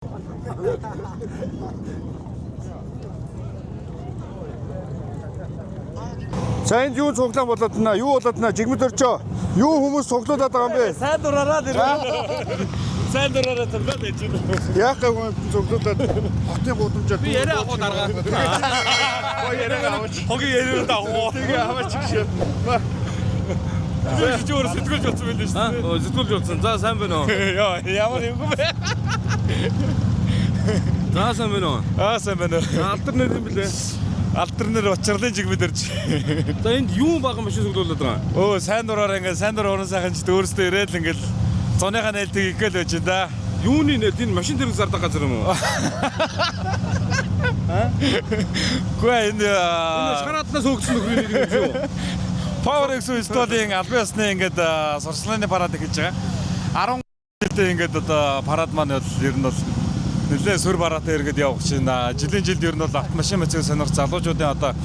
За энд юу цуглаан болоод байна? Юу болоод байна? Жигмэд орчоо. Юу хүмүүс цуглуулад байгаа юм бэ? Сайн дураараа ирээ. Сайн дураараа цуглаад байж байна. Яах вэ цуглуулад хотын гудамжаар. Би яриа авах дарга. Яриа аваач. Хогийн яриа авах. Тэгээ аваач гэж. Чи өөр сэтгүүлж болсон байл шүү дээ. Сэтгүүлж болсон. За сайн байна уу? Яа, ямар юм бэ? За сайн байна уу? Сайн байна. Алдар нэр юм блэ? Алдар нэр учрлын жигмэд ирж. За энд юу бага машин цуглуулад байгаа? Сайн дураараа ингээд сайн дур уран сайхан ч өөрөөсөө ирээл ингээд зуныхаа нээлтийг ихээл байж энэ да. Юуны нээлт энэ машин тэрэг зардаг газар юм уу? Гүн энэ шараатнаас хөөгсөн нөхрийн нэг юм шүү. Power X студийн албан ёсны ингээд сурчлагын парад хийж байгаа. 10 жилдээ ингээд одоо парад маань бол ер нь бол нэлээд сүр бараатай иргэд явах чинь жилийн жилд ер нь бол автомашин мэцэг сонирх залуучуудын одоо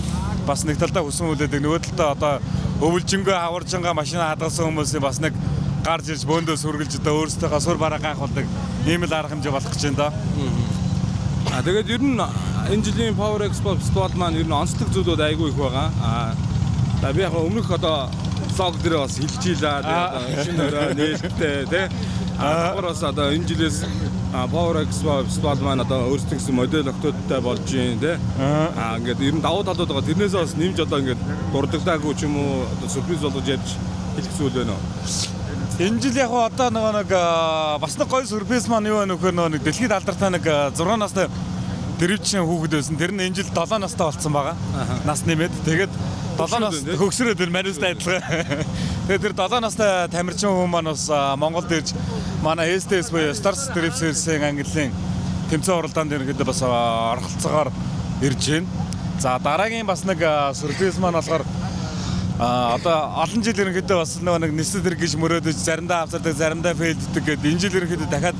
бас нэг талдаа хүсэн үлээдэг нөгөө талдаа одоо өвөлжингөө хаваржингаа машина хадгалсан хүмүүсийн бас нэг гарч ирж бөөндөө сүргэлж одоо өөрсдийнхөө сүр бараа гайхуулдаг ийм л арга хэмжээ болох гэж байна да. Тэгээд ер нь энэ жилийн Power Expo фестивал маань ер нь онцлог зүйлүүд айгүй их байгаа. За би яг өмнөх одоо влог дээр бас хэлчихлээ. Тэгээд шинэ өрөө нээлттэй тий. Бас одоо энэ жилээс Power Expo фестивал маань одоо өөрсдөө модель октодтой болж байна тий. Ингээд ер нь давуу талууд байгаа. Тэрнээсээ бас нэмж одоо ингээд дурддагдаагүй ч юм уу одоо сюрприз болгож ярьж хэлэх зүйл байна уу? Энэ жил яг одоо нэг бас нэг гоё сюрприз маань юу вэ нөхөр нэг дэлхийд алдартай нэг 6 настай дэрвчийн хүүхэд байсан. Тэр нь энэ жил 7 настай болсон байгаа. Нас нэмээд тэгээд 7 нас хөгсрөөд тэр мариустай адилхан. Тэгээд тэр 7 настай тамирчин хүн маань бас Монголд ирж манай STS буюу Stars Drift-ийн ангиллын тэмцээн уралдаанд ирэхэд бас оролцоогоор ирж байна. За дараагийн бас нэг сюрприз маань болохоор одоо олон жил ерөнхийдөө бас нэг нэсэд гэж мөрөөдөж заримдаа авцардаг, заримдаа фейлддэг гэдэг энэ жил ерөнхийдөө дахиад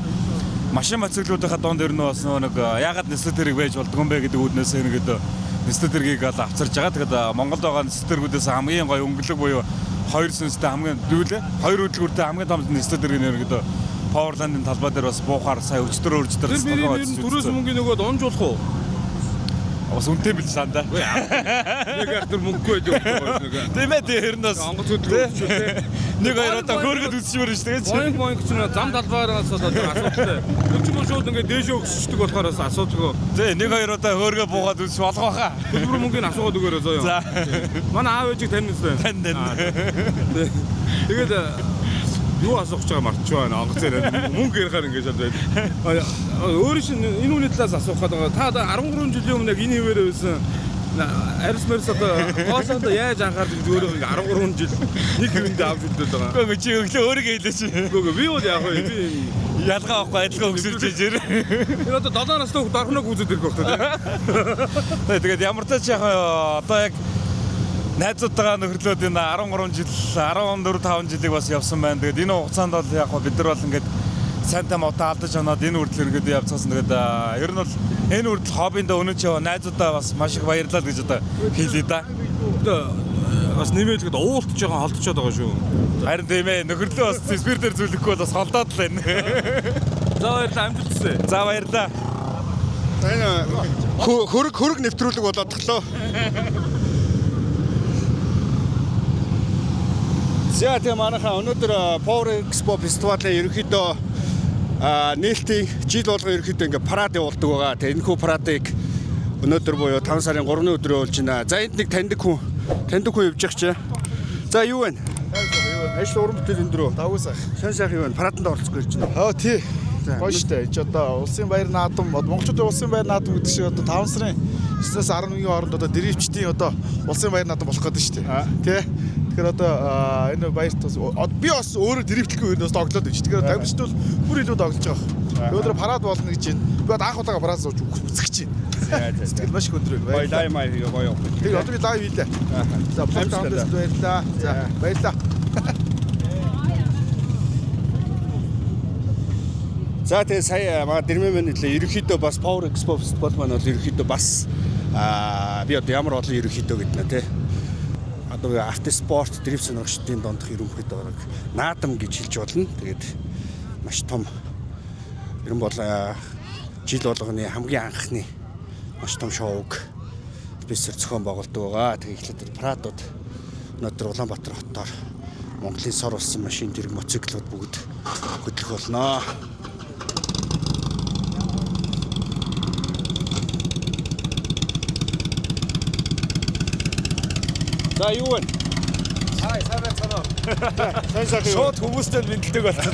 машин моциклуудынхаа донд ер нь бас нэг яагаад нэсэд хэрэг байж болдгоо юм бэ гэдэг үүднээс ерөнхийдөө нэсэд хэргийг бол авчирж байгаа. Тэгэхээр Монголд байгаа нэсэд хэрэгүүдээс хамгийн гоё өнгөлөг буюу хоёр сүнстэй хамгийн дүүлээ. Хоёр хөдөлгөөртэй хамгийн том нэсэд хэрэг ерөнхийдөө Powerland-ын талбай дээр бас буухаар сая өчтөр өрждөр байгаа. Төрөөс мөнгөний нөгөөд онжуулах уу? Бас үнэтэй бил сандаа. Нэг ахтар мөнгөгүй байдаг. Тийм ээ тэр нь бас онгоц хөдөлгөөр. Нэг хоёр одоо хөөргөд үсчмээр шүү дээ. Моинг ч зам талбаараас одоо асуудалтай. Өчигдөр шууд ингээд дээшээ өгсөждөг болохоор бас асуудалгүй. Тий, нэг хоёр одоо хөөргөө буугаад үсч болох байхаа. Хөдөлгөөр мөнгөний асуугаад өгөөрэй зөө. За. Манай аав ээжийг тань үстэй. Тань. Тэгээд юу асуух гэж байгаа мартчих байна. Онгоц зэрэг мөнгө ярихаар ингэж байна. Өөр шин энэ үний талаас асуух гэдэг. Та 13 жилийн өмнө яг энэ хിവэрээ байсан. Арисмерс одоо хоосондоо яаж анхаарч гэж өөрөө 13 жил нэг хэвэндээ авч үлдээд байгаа. Гэхдээ чи өглөө өөрийгөө хэлээч. Үгүй би бол яг би ялгаа авахгүй адилхан өсөрж ижээр. Энэ одоо 7 настай хүүхд орхног үзээд ирэх байх та. Тэгээд ямар ч тач яг одоо яг найзуудтайгаа нөхрлөөд энэ 13 жил 14 5 жилиг бас явсан байна. Тэгээд энэ хугацаанд бол яг бид нар бол ингээд сайнтай мотоо алдаж оноод энэ үрдэл иргэд явцсан. Тэгээд ер нь бол энэ үрдэл хоббиндээ өнөөч найзуудаа бас маш их баярлалаа гэж одоо хэлье да. Бас нэмэлгээд уултж байгаа холдчиход байгаа шүү. Харин тийм ээ нөхрлөө бас спиртээр зүлэхгүй бол бас холдоод л байна. За баярлалаа амжилт хүсье. За баярлалаа. Энэ хөрөг нэвтрүүлэг болоод тахлаа. За тийм манайхаа өнөөдөр Power Expo фестивалийн ерөнхийдөө нээлтийн жил болгон ерөнхийдөө ингээ парад явуулдаг байгаа. Тэгээ энэхүү парадыг өнөөдөр буюу 5 сарын 3-ны өдрөө болж байна. За энд нэг таньдаг хүн явж байгаа ч. За юу вэ? Ажил уран бүтээл өндрөө. Давгүйсах. Сайн сайхан юу вэ? Параданд оролцох гэж байна. Оо тий. Гоё штэ. Энд одоо улсын баяр наадам, монголчуудын улсын баяр наадам гэдэг шиг одоо 5 сарын 9-ээс 11-ний хооронд одоо дэрвчдийн одоо улсын баяр наадам болох гэдэг штэ. Тий. Тэгэхээр одоо энэ баярт би бас өөрөө дэрвчлэхгүй өнөөс тоглоод байж. Тэгэхээр тамирчид бол бүр илүү тоглож байгаа. Өнөөдөр парад болно гэж байна. Би анх удаага парад сууж үзэх гэж байна. Сэтгэл маш их өндөр байна. Баярлалаа маа гоё. Тэгээ одоо би лайв хийлээ. За бүгд баярлалаа. За баярлалаа. За тэгээ сая маа дэрмэн хэлээ. Ерөнхийдөө бас Power Expo фестивал маань бол ерөнхийдөө бас би одоо ямар олон ерөнхийдөө гэдэг нэ тий. Одоо автоспорт дрифт сонирхчдын дондох ерөнхийдөө наадам гэж хэлж болно. Тэгээд маш том ер нь бол жил болгоны хамгийн анхны маш том шоуг бисэр зохион байгуулдаг байгаа. Тэгээ эхлээд Прадод өнөөдөр Улаанбаатар хотоор Монголын сор улсын машин тэрэг моциклууд бүгд хөдлөх болно. За юу вэ? Сайн байцгаана уу? Сайн Шууд хүмүүстэй мэдлэг болсон.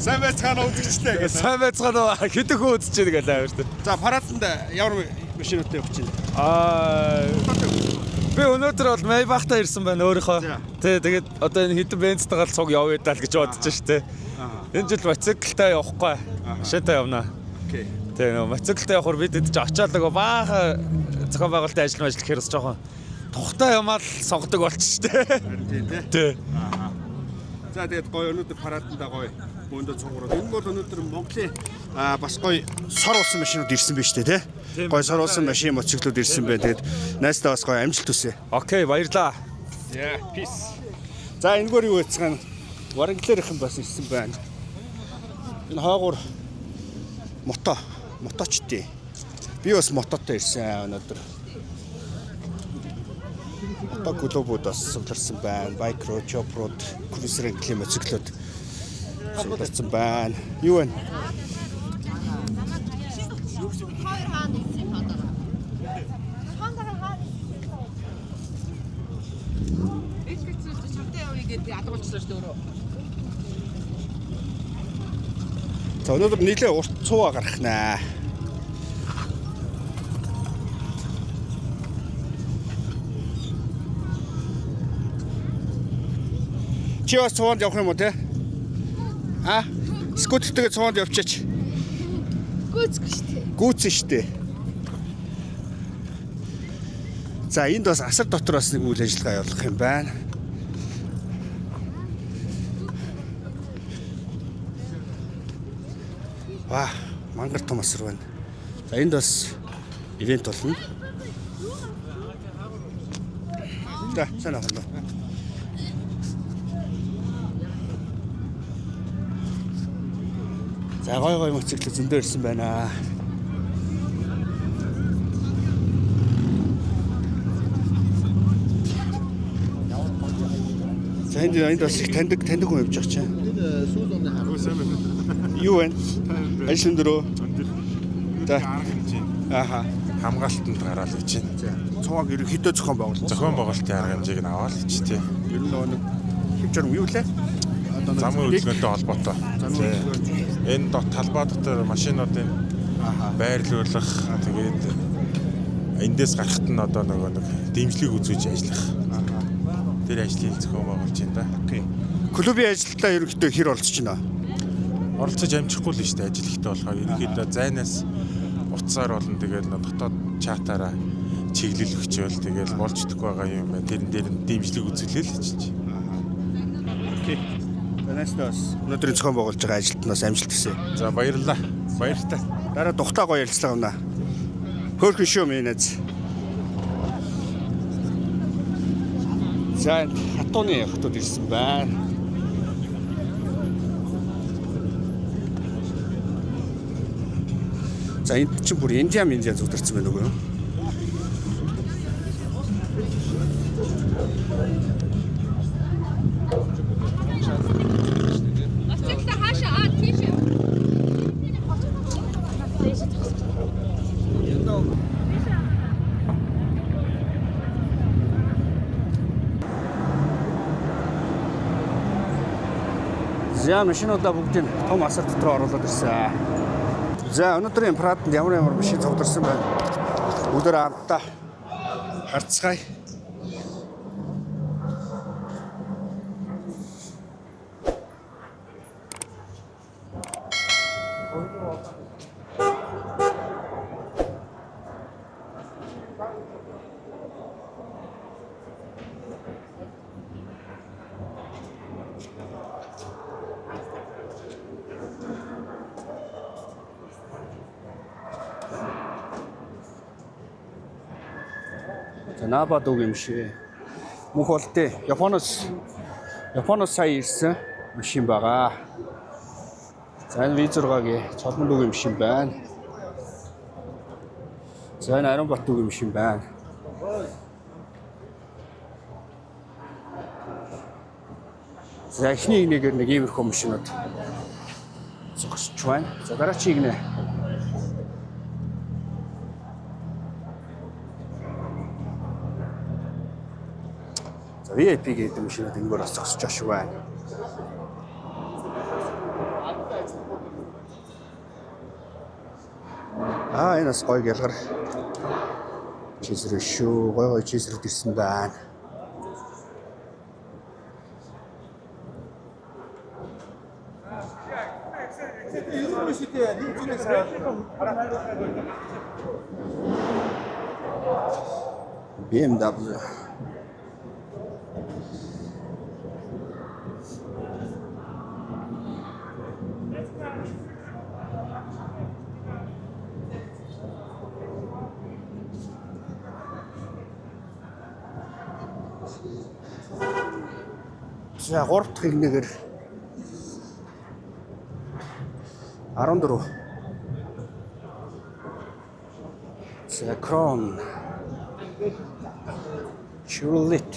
сайн байцгаана үзэгчтэй. Сайн байцгаана уу? Хэдэн хүн үзэж байгааг л аавар. За параданд ямар машинуудтай явж байна? Би өнөөдөр бол Maybach-та ирсэн байна өөрийнхөө. Тэгээд одоо энэ хэдэн бензтэйгээ цуг явъя даа л гэж бодож штэ. Энэ жил моциклтай явахгүй. Машинтай явна. Окей. Тэгээ нөө моциклтай явахаар бид эд чи очиад нөгөө баахан зохион байгуулалтын ажил гэхээр жоохон тухтай ямаал сонгодог болчихжээ. Тийм тий. За тэгээд гоё өнөөдөр параданда гоё мөндө цуграад. Энэ бол өнөөдөр Монголын бас гоё сор улсын машинууд ирсэн биз дээ тий. Гоё сор улсын машин моциклууд ирсэн байна. Тэгээд найстаа бас гоё амжилт хүсье. Окей, баярлаа. Yeah, peace. За энэгээр юу яцгаана? Варанглерийнхэн бас ирсэн байна. Энэ хаагуур моточтой. Би бас мототой ирсэн өнөөдөр. Клубуд бас суулгасан байна. Байкро, чопрод, круизерын климатциклууд суулгасан байна. Юу вэ? За өнөөдөр нийлээ урт цуваа гарах наа. Чи бас цуванд явах юм уу те? Скутертэйгээ цуванд явчихаач. Гүйцэн штэ. За энд бас асар дотор бас нэг үйл ажиллагаа явуулах юм байна. Мангар том асар байна. За энд бас ивент болно. За сайн байна. За гой моциклд зөндөө ирсэн байна. За энд бас их таньдаг хүн явж байгаа чинь. Сүүл оны хараа. Юу вэ? Ажил өндөрөө. За хамгаалтанд гараал гэж байна. Цугааг ерөнхийдөө зохион байгуулалт. Зохион байгуулалтын арга хэмжээг нь аваад гэж тий. Ер нь нэг хэв журам юу лээ? Замын хөдөлгөөнтэй холбоотой. Энэ талбай дотор машинуудын байрлуулах тэгээд эндээс гарахт нь одоо нэг дэмжлэг үзүүлж ажиллах. Тэр ажлыг зохион байгуулж байна да. Окей. Клубын ажилдаа ерөнхийдөө хэр оролцож байна? Оролцож амжихгүй л шүү дээ ажил ихтэй болохоор ерөнхийдөө зайнаас утсаар болно тэгээд дотоод чатаараа чиглэл өгчөөл тэгээд болж идэхгүй байгаа юм байна. Тэрэн дээр нь дэмжлэг үзүүлээл хийж байна. Окей. Танаас өнөөдрийн зохион байгуулж байгаа ажилд нас амжилт хүсье. За баярлалаа. Баяртай. Дараа тухтай гоё ярилцлага авна. Хөөрхөн шүү минийз. За хатууны хотод ирсэн байна. За энд чинь бүр Индиан зүгдэрсэн байна үгүй юу? За машинуудаа бүгдийг том асар дотор оруулаад ирсэн. За өнөөдрийн параданд ямар машин цугдарсан байна. Бүгдээр хамтдаа харцгаая. За Набад үг юм шиг. Мөнх болтой. Японоос сая ирсэн машин байгаа. За энэ V6-гийн цолмон үг юм шиг байна. За энэ Аран Батүгийн машин байна. За эхний нэгээр нэг иймэрхүү машинууд зогсож байна. За дараачийг нэ. За VIP гэдэг машинууд энэгээр бас зогсож аш байна. Энэ бас гоё гялгар чизрэг шүү. Гоё чизрэг ирсэн байна. BMW. За 3 дахь нэгнээр 14. За Крон. Chevrolet.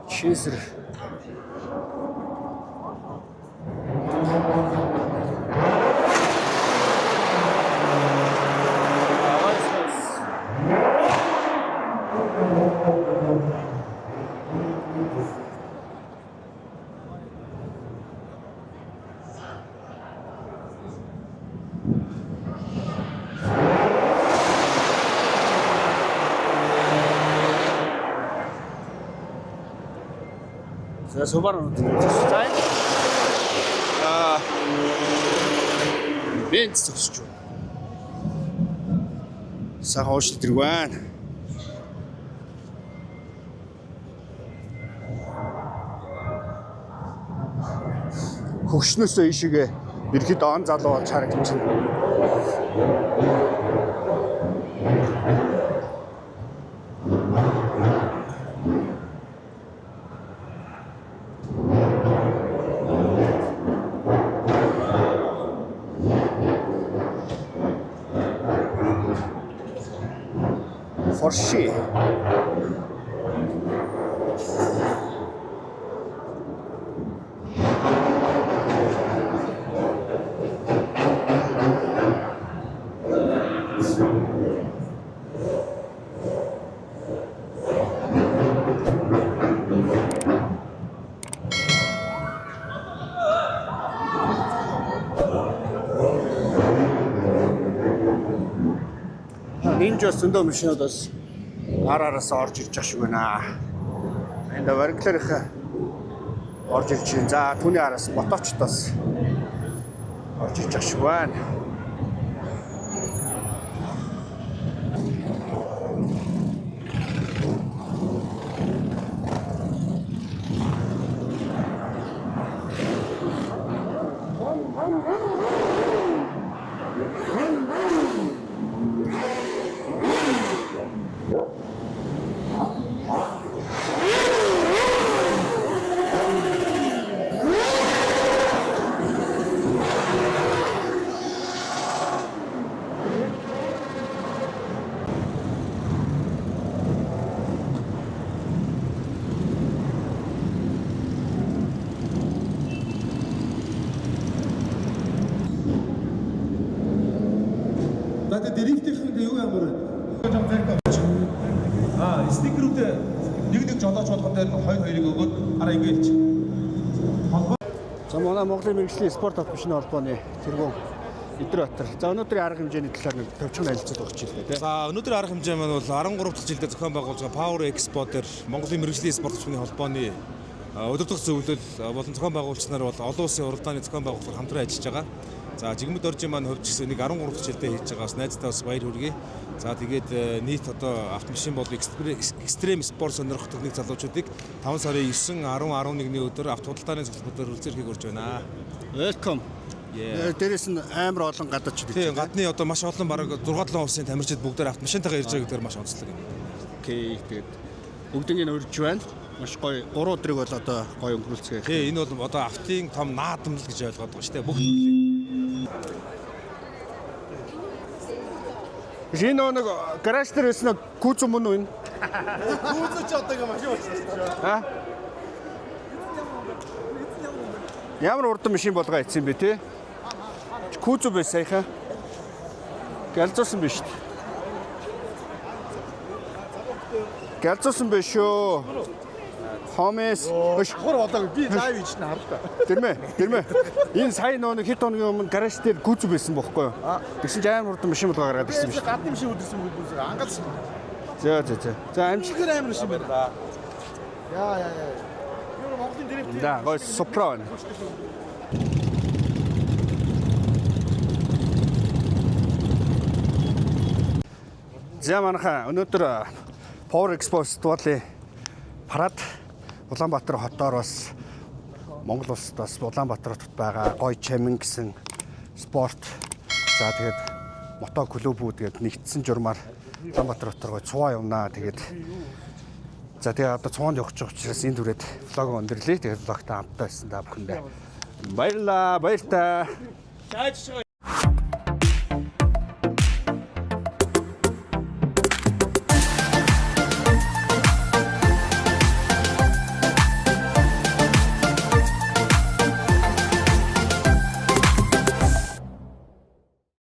Chaser. За Subaru дизайн. Benz зогсож байна. Сайхан уушлт ирг байна. Хөгшнөөсөө ишигээ ирэхэд он залуу болж харагдаж байна. Porsche. Ninja зөндөө машинууд бас араараас орж ирж байгаа шүү байна. Энд Wrangler-ийнх орж ирж байна. За түүний араас мотоцтоос орж ирж байгаа шүү байна. Надад дрифтийнх нь юу ямар вэ? Стикерүүд нэг жолооч болгон дээр нь 2-2-ыг өгөөд араа ингэ хэлчих. За манай Монголын мэргэжлийн спорт автобусны холбооны тэргүүн Идэрбатар. За өнөөдрийн арга хэмжээний талаар нэг товчхон харилцаад өгч илээ тий. За өнөөдрийн арга хэмжээ маань бол 13 дахь жилдээ зохион байгуулж байгаа Power Expo дээр Монголын мэргэжлийн спорт автобусны холбооны өдөртөх зөвлөл болон зохион байгуулагчнаар бол олон улсын уралдааны зохион байгуулалт хамтран ажиллаж байгаа. За жигмэд оржийн маань хувьч гэсэн нэг 13 дахь жилдээ хийж байгаас найзтай бас баяр хүргэе. За тэгээд нийт одоо автомашин бол экстрем спорт сонирхох техник залуучуудыг 5 сарын 9, 10, 11-ний өдөр авто худалдааны цогцлбуудаар үргэлжлэхийг урьж байна. Welcome. Дээрээс нь амар олон гадаачд. Тийм гадны одоо маш олон бараг 6-7 улсын тамирчид бүгдээр автомашинтайгаа ирж байгаа гэдгээр маш онцлог юм. Окей. Тэгээд бүгднийг нь урьж байна. Маш гоё 3 өдрийг бол одоо гоё өнгөрүүлцгээе. Тийм энэ бол одоо автын том наадамл гэж ойлгоод байгаа шүү дээ. Бүх төрлийн Энэ нэг гараж дээр байсан күүз юм уу энэ? Күүзэ ч одоо ингэ машин болчихсон. Ямар урдан машин болгоо ийцсэн бэ те? Күүз байсан саяхан. Галзуусан биш үү? Галзуусан биш шүү. Хомес Хор болоо би лайв хийж нь харлаа. Тэрмэ. Энэ сая нэг хэд хоногийн өмнө гараж дээр күүз байсан бохоггүй юу? Тэгсэн чинь амар урдан машин болгоо гаргаад ирсэн биш. Гадны машин өдөрсөн бүгд ангалсан. За амжилт. Тэр амар шин байна. Яа. Юу Монголын дэрэг Да, гой сопрон. За манайха өнөөдөр Power Expo фестивалийн парад Улаанбаатар хотоор бас Монгол улсад бас Улаанбаатар хотод байгаа гой чамин гэсэн спорт за тэгээд мото клубүүд гээд нэгдсэн журмаар Улаанбаатар хотоор гой цуваа явнаа тэгээд за тэгээ одоо цуванд явах гэж учраас энэ түрээд влог өндөрлөө тэгээд влогтой хамтаа байсан та бүхэндээ баярлалаа баяр та.